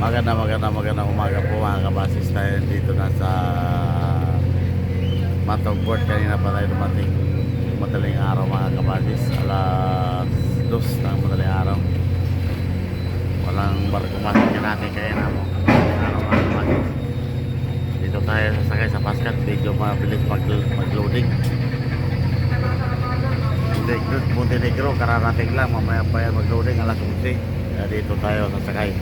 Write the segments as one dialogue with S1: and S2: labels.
S1: Magandang umaga po mga kabasis. Tayo dito na sa Matog Port. Kanina pa tayo dumating madaling araw mga kabasis. Alas 2 ng madaling araw. Walang barko masakyan natin kaya na mo. Araw mga kabasis. Dito tayo sasakay sa Pascat. Medyo mabilis mag-loading. Montenegro, kararating lang. Mamaya pa yan mag-loading alas 11. Kaya dito tayo sasakay.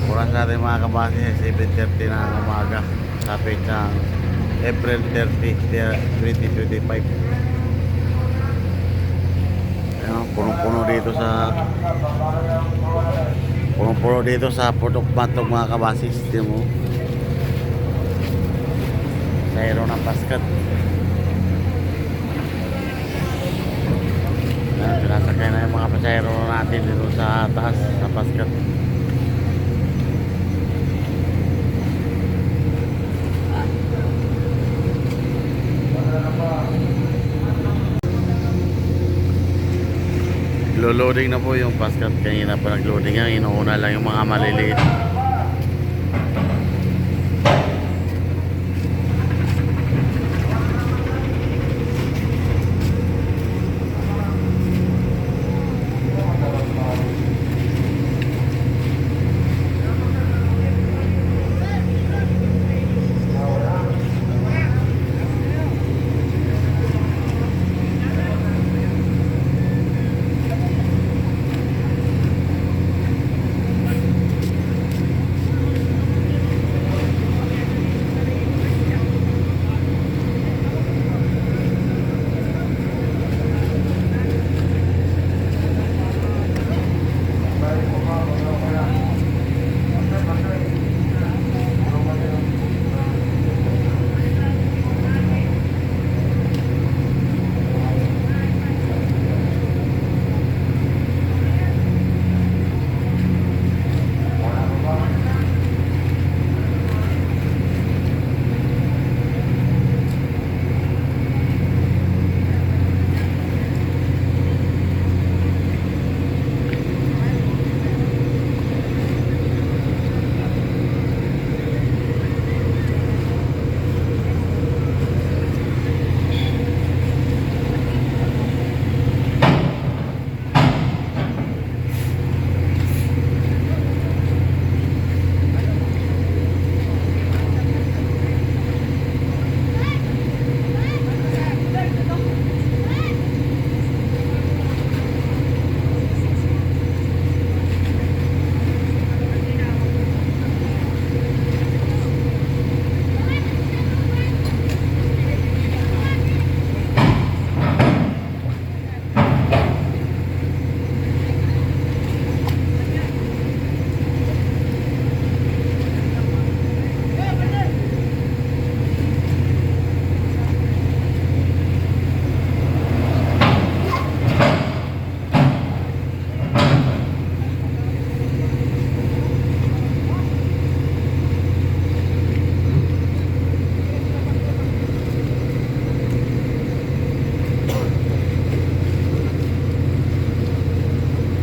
S1: Oras natin mga kabase, 7:30 na umaga sa petsang April 30, 2025. Ayun, punong-puno dito sa Port of Matog mga kabasis. Di mo sa aero ng Pascat. Pinasakay na yung mga pasayro natin dito sa taas sa Pascat. Loading na po yung Pascat. Kanina pa nag-loading yan. Inuuna lang yung mga maliliit.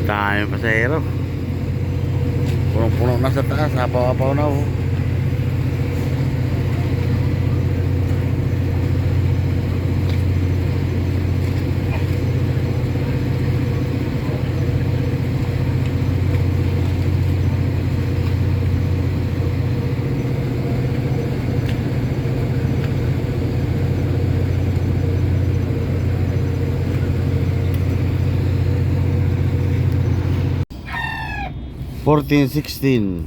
S1: Daming pasahero. Punong-puno na sa taas. Apaw-apaw na oh. Fourteen 16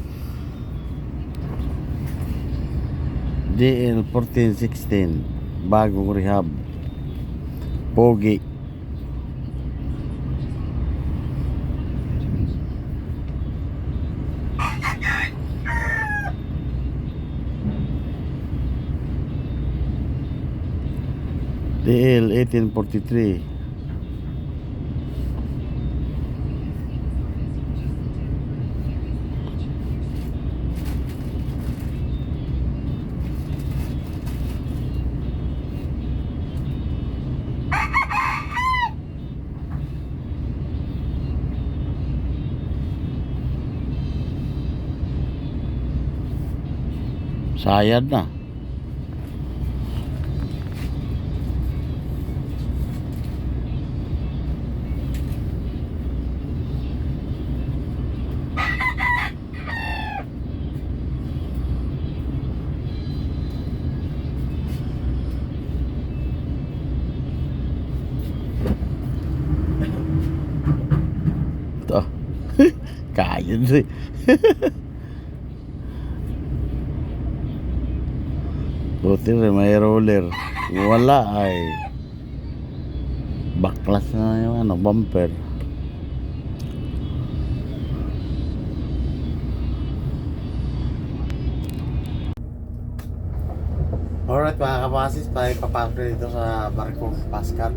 S1: DL 1416 bagong rehab Pogi. DL 1843 Sayad na. Ito. Kaya din. Buti rin may roller. Wala ay baklas na yung ano, bumper. Alright mga kabasis, papasok dito sa barko Pascat.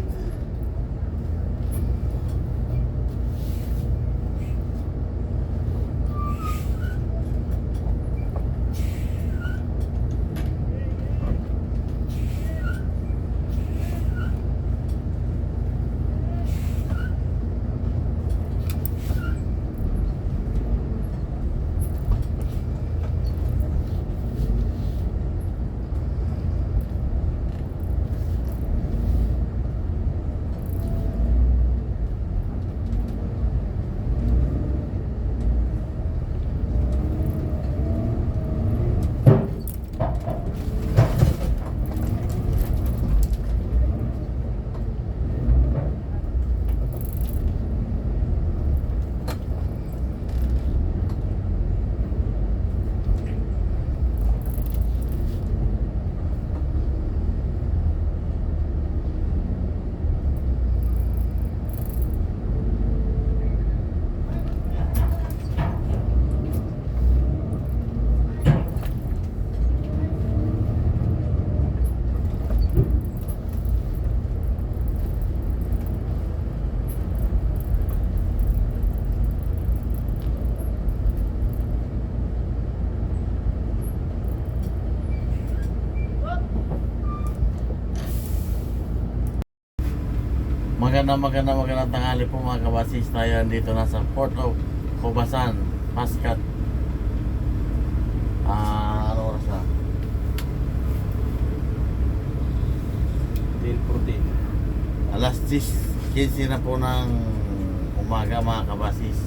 S1: Magandang tanghali po mga kabasis. Tayo dito na sa Port of Cobasan, Pascat. Ano oras na?
S2: 10:14.
S1: Alas 10:15 na po ng umaga mga kabasis.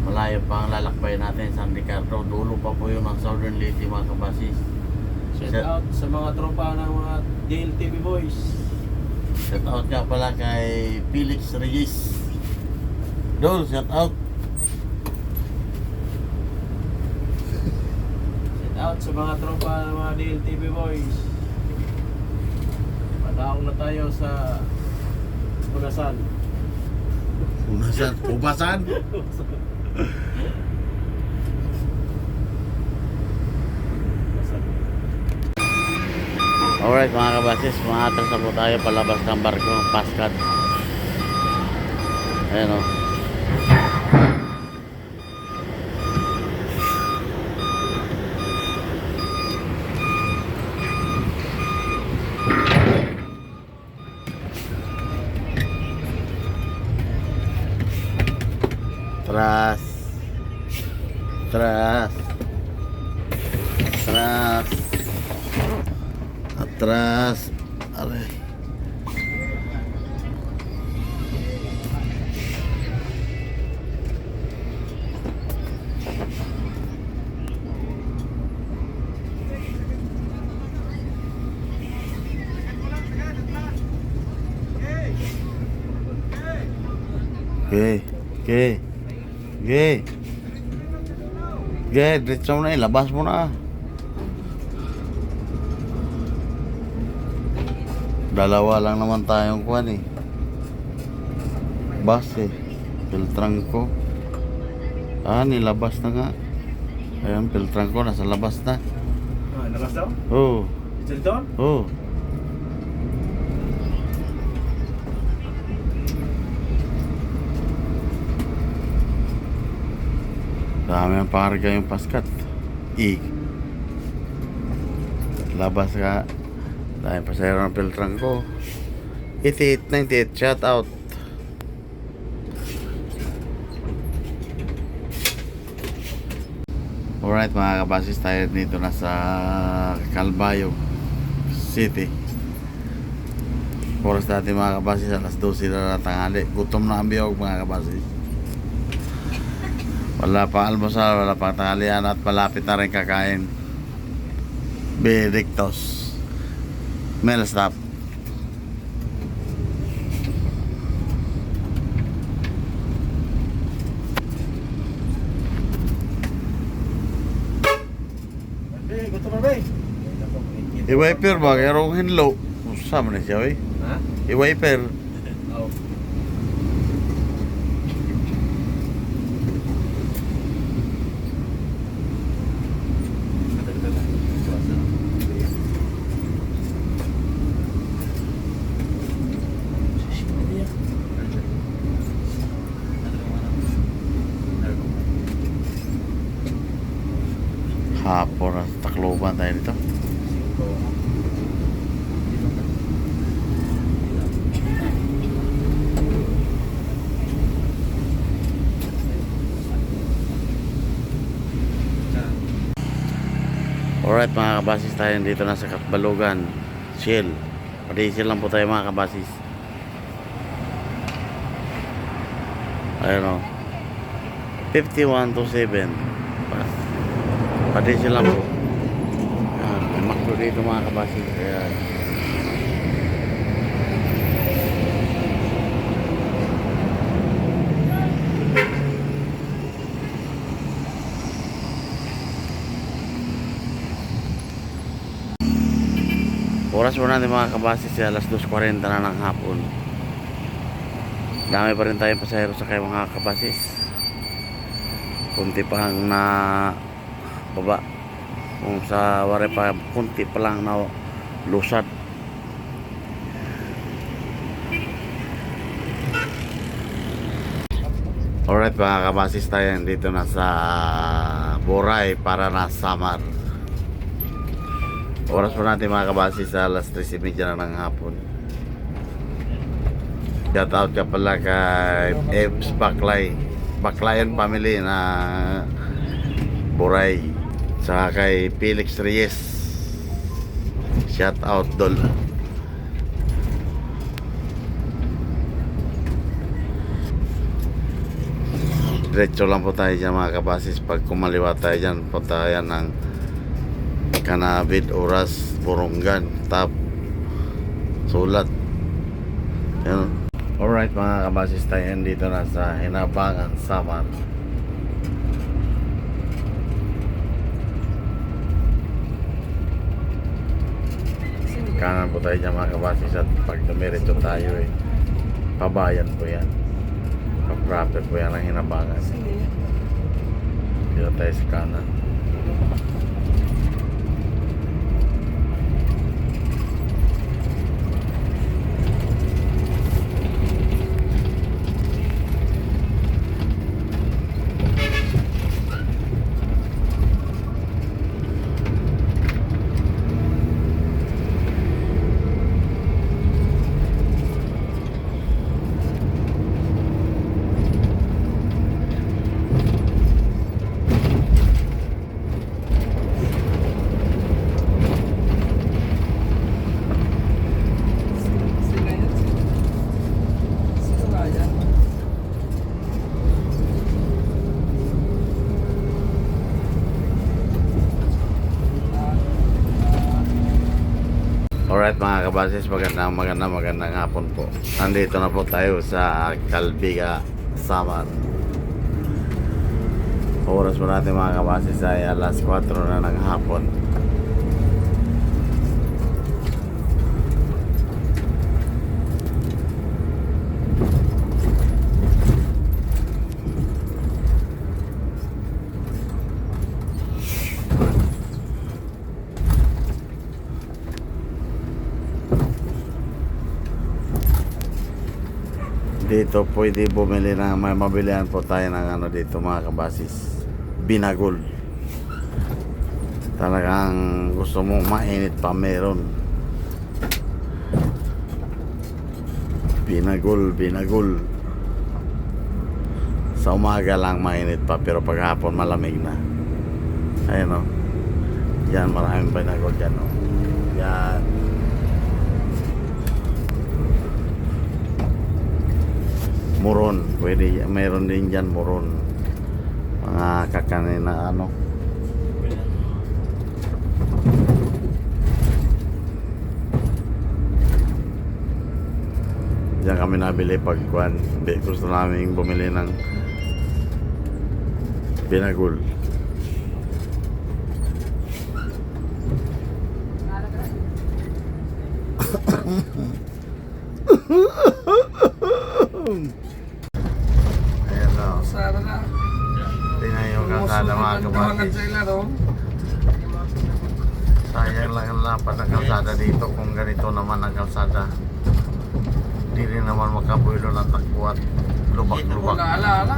S1: Malayo pa ang lalakbay natin San Ricardo. Dulo pa po yung ng Southern Leyte mga kabasis.
S2: Shout out sa mga tropa ng mga DLTV boys.
S1: Shout out nga pala kay Felix Reyes. Dol, shout out.
S2: Shout out sa mga tropa ng mga DLTV boys. Pataong na tayo sa Punasan.
S1: Unasan, Cobasan. Alright mga kabasis, maatras na po tayo palabas ng barko, Pascat. Ayan o. Atras. Atras. Atras. Atras. Aray. Okay. Okay. Okay. Okay, diretso mo na, ilabas mo na. Dalawa lang naman tayong kuwan eh. Bus eh. Filtran ko. Nilabas na nga. Ayan, filtran ko, nasa labas na.
S2: Labas daw?
S1: Oo.
S2: Dito?
S1: Oo. Dami ang pakarga yung Pascat. Labas ka. Dahil pasayro ng filtran ko. 8898, shout out. Alright mga kabasis, tayo dito na sa Calbayog City. Oras natin mga kabasis, alas 12 na ng tanghali. Gutom na ang biyog mga kabasis. Wala pang almusal, wala pang tanghalian at malapit na rin kakain. Benedictos Meal Stop. I-wiper ba? Kaya hinlo. Sama na siya, eh.
S2: Ha?
S1: I-wiper.
S2: Oo.
S1: Hapon at Tacloban tayo dito. Alright mga kabasis, tayo dito na sa Katbalogan Shell. Padisil lang po tayo mga kabasis. Ayun o 51 to 7. Padisil lang po. May makro dito mga kabasis. Ayan. Oras po natin mga kabasis, alas 2:40 na ng hapon. Dami pa rin tayong pasahero sa kayo mga kabasis. Kunti pa ang na baba. Kung sa wari pa, kunti pa lang na lusad. Alright mga kabasis, tayo dito na sa Boray para na Samar. Oras po natin mga kabasis, alas 3:30 na ng hapon. Shout out ka pala kay Eves Baclayan family na Boray. Saka kay Felix Reyes. Shout out dol. Diretso lang po tayo dyan mga kabasis. Pag kumaliwa tayo dyan, punta tayo ng Kanabit, Oras, Burungan, Tap, Sulat. Yan. Alright mga kabasis, tayo dito na sa Hinabangan, Samar. Kanan po tayo dyan mga kabasis, at pag dumiretso tayo pabayan po yan. Pag-proper po yan ang Hinabangan. Dito tayo sa kanan. Alright mga kabasis, magandang hapon po. Nandito na po tayo sa Calbiga, Samar. Oras po natin mga kabasis ay alas 4 na ng hapon. Dito pwede bumili na, may mabilihan po tayo ng ano dito mga kabasis, Binagol. Talagang gusto mo mainit pa, meron Binagol. Sa umaga lang mainit pa, pero paghapon malamig na. Ayun o. Yan, maraming binago dyan o. Yan. Muron. Pwede, mayroon din dyan muron. Mga kakanin na ano. Diyan kami nabili pagkuhan. Gusto namin bumili ng binagul. Ayan na.
S3: Sana na.
S1: Tingnan yung kalsada mga kapatid.
S3: Sila, no?
S1: Sayang lang ang lapad ng kalsada dito kung ganito naman ang kalsada. Hindi rin naman makabuelo ng takbo at lubak-lubak.
S3: Ala.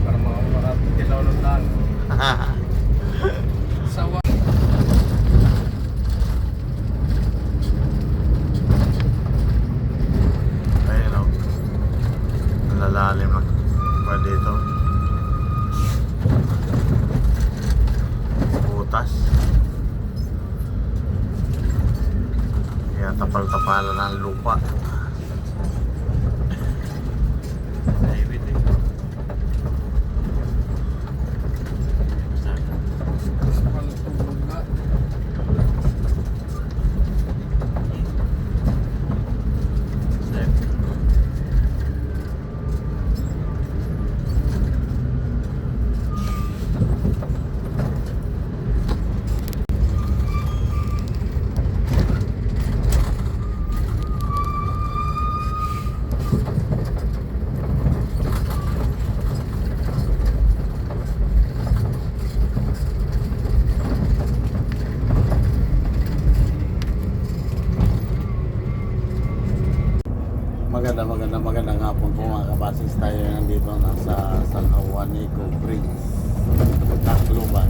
S2: Para mga makatilaw ng lang.
S3: Sawa.
S1: Ayun o. Ang lalalim na pa dito. Butas. Kaya tapal-tapalan ng lupa.
S2: David eh.
S1: Magandang hapon po mga kabasis. Tayo nandito nasa San Juanico Bridge, Tacloban.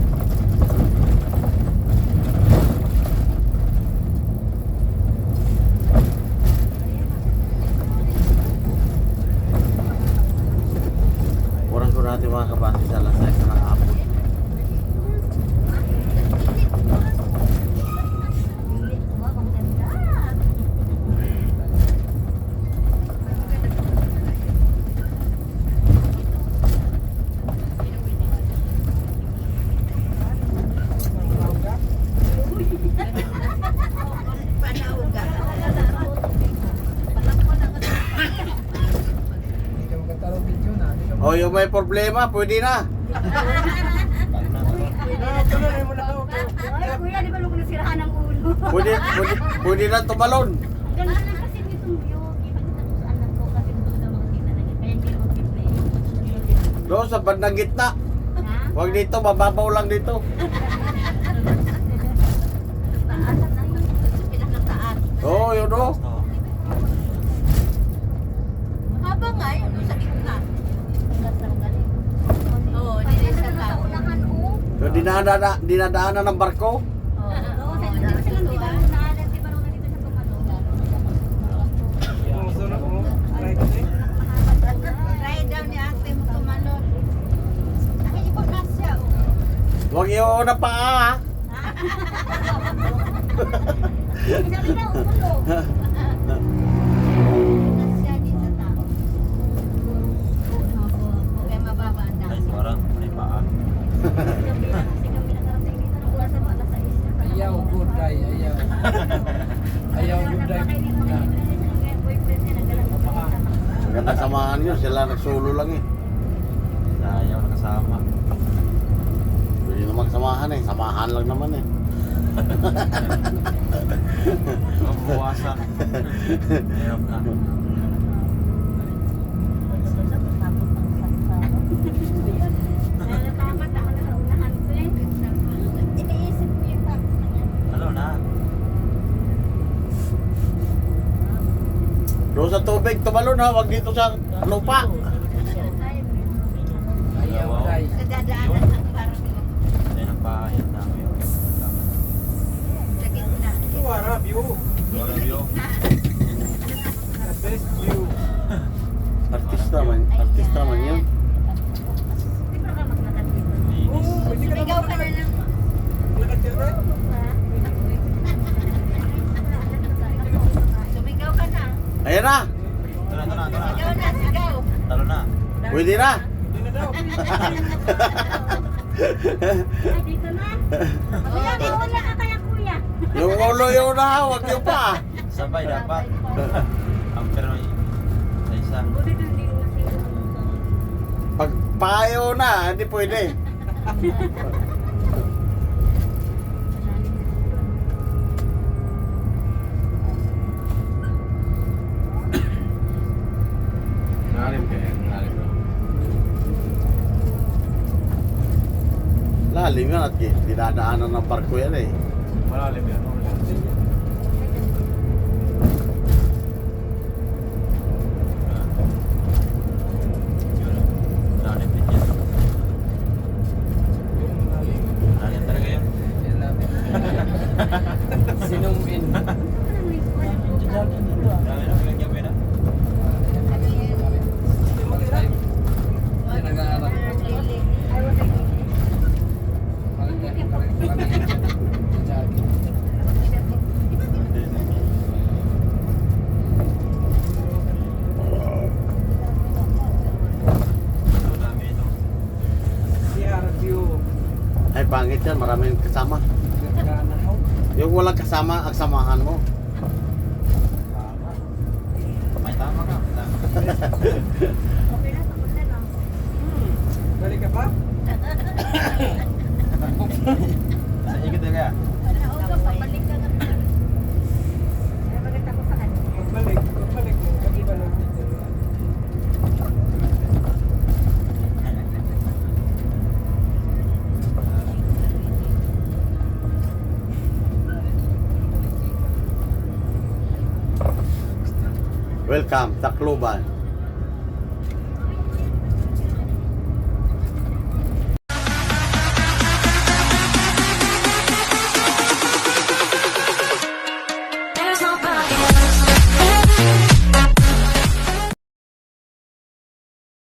S1: Oras ko natin mga kabasis alas 6 ng hapon. O yung may problema, pwede na.
S4: Ay, kuya, di ba lugo nasiraan ang ulo?
S1: Pwede na tumalon.
S4: Ganun lang kasi itong view. Kita kita ko sa anak ko kasi doon sa mga kita na kaya hindi mo play.
S1: Doon sa bandang gitna.
S4: Ha?
S1: Huwag dito, mababaw lang dito.
S4: Taas na yun. Pinakataas.
S1: Oo, yun o.
S4: Haba nga yun, sa gitna. Oo, hindi sa tao.
S1: So, dinadaanan ng barko.
S4: Oo, sa hindi ba silang diba? Naalat, di ba nung nandito siya tumalon? Try daw ni ate mo tumalon. Ay, ikaw na siya.
S1: Huwag yung na paa. Ha?
S4: Sabi na, umulo. Siya din sa tao. Kaya mababa ang dahil.
S2: Parang may paa.
S4: Kasi kami nakarating dito ng oras na alas 6.
S3: Ayaw, good day, ayaw. Ayaw, good day.
S1: Maganda samahan nyo, sila nagsolo lang eh.
S2: Ayaw nakasama.
S1: Pwede naman samahan eh, samahan lang naman eh.
S2: Mabuwasan. Ayaw na. Ano na?
S1: Doon sa tubig, tumalon ha, wag dito sa lupa.
S3: Ayaw, day.
S4: Kadadaanan ng parang
S2: Ay, ng paa. Yan na.
S4: sa gitna.
S2: Wala view. Wala view. Best view.
S1: Artista man yun. Ayan na.
S4: Sigaw na, sigaw.
S2: Talo na.
S1: Pwede na.
S4: Ay, dito na. Kuya, mawala ka kaya kuya.
S1: Yung ulo yung nahawag yung pa.
S2: Sabay dapat. Ang pero isa.
S4: Buti doon din mo sigaw.
S1: Pag payo na, hindi pwede.
S2: Nalim kaya, nalim.
S1: Lalim yan at dinadaanan ng barko yan eh.
S2: Malalim yan. Lalim din yan. Lalim talaga yan.
S3: Yan namin. Zoom in.
S2: Dami na pinagyabi na.
S3: Yan nag-aaral.
S2: Dami ito.
S1: Ay pangit yan, maraming kasama. Yung walang kasama, ang samahan mo.
S2: May tama ka. Tama.
S4: Okay na, tapos na no?
S3: Balik ka pa?
S2: Sa ikot talaga.
S4: Oo, papalik ka na. Ay, maganda ko sa kanya.
S3: Pagbalik mo. Mag-iba lang dito.
S1: Welcome, Tacloban.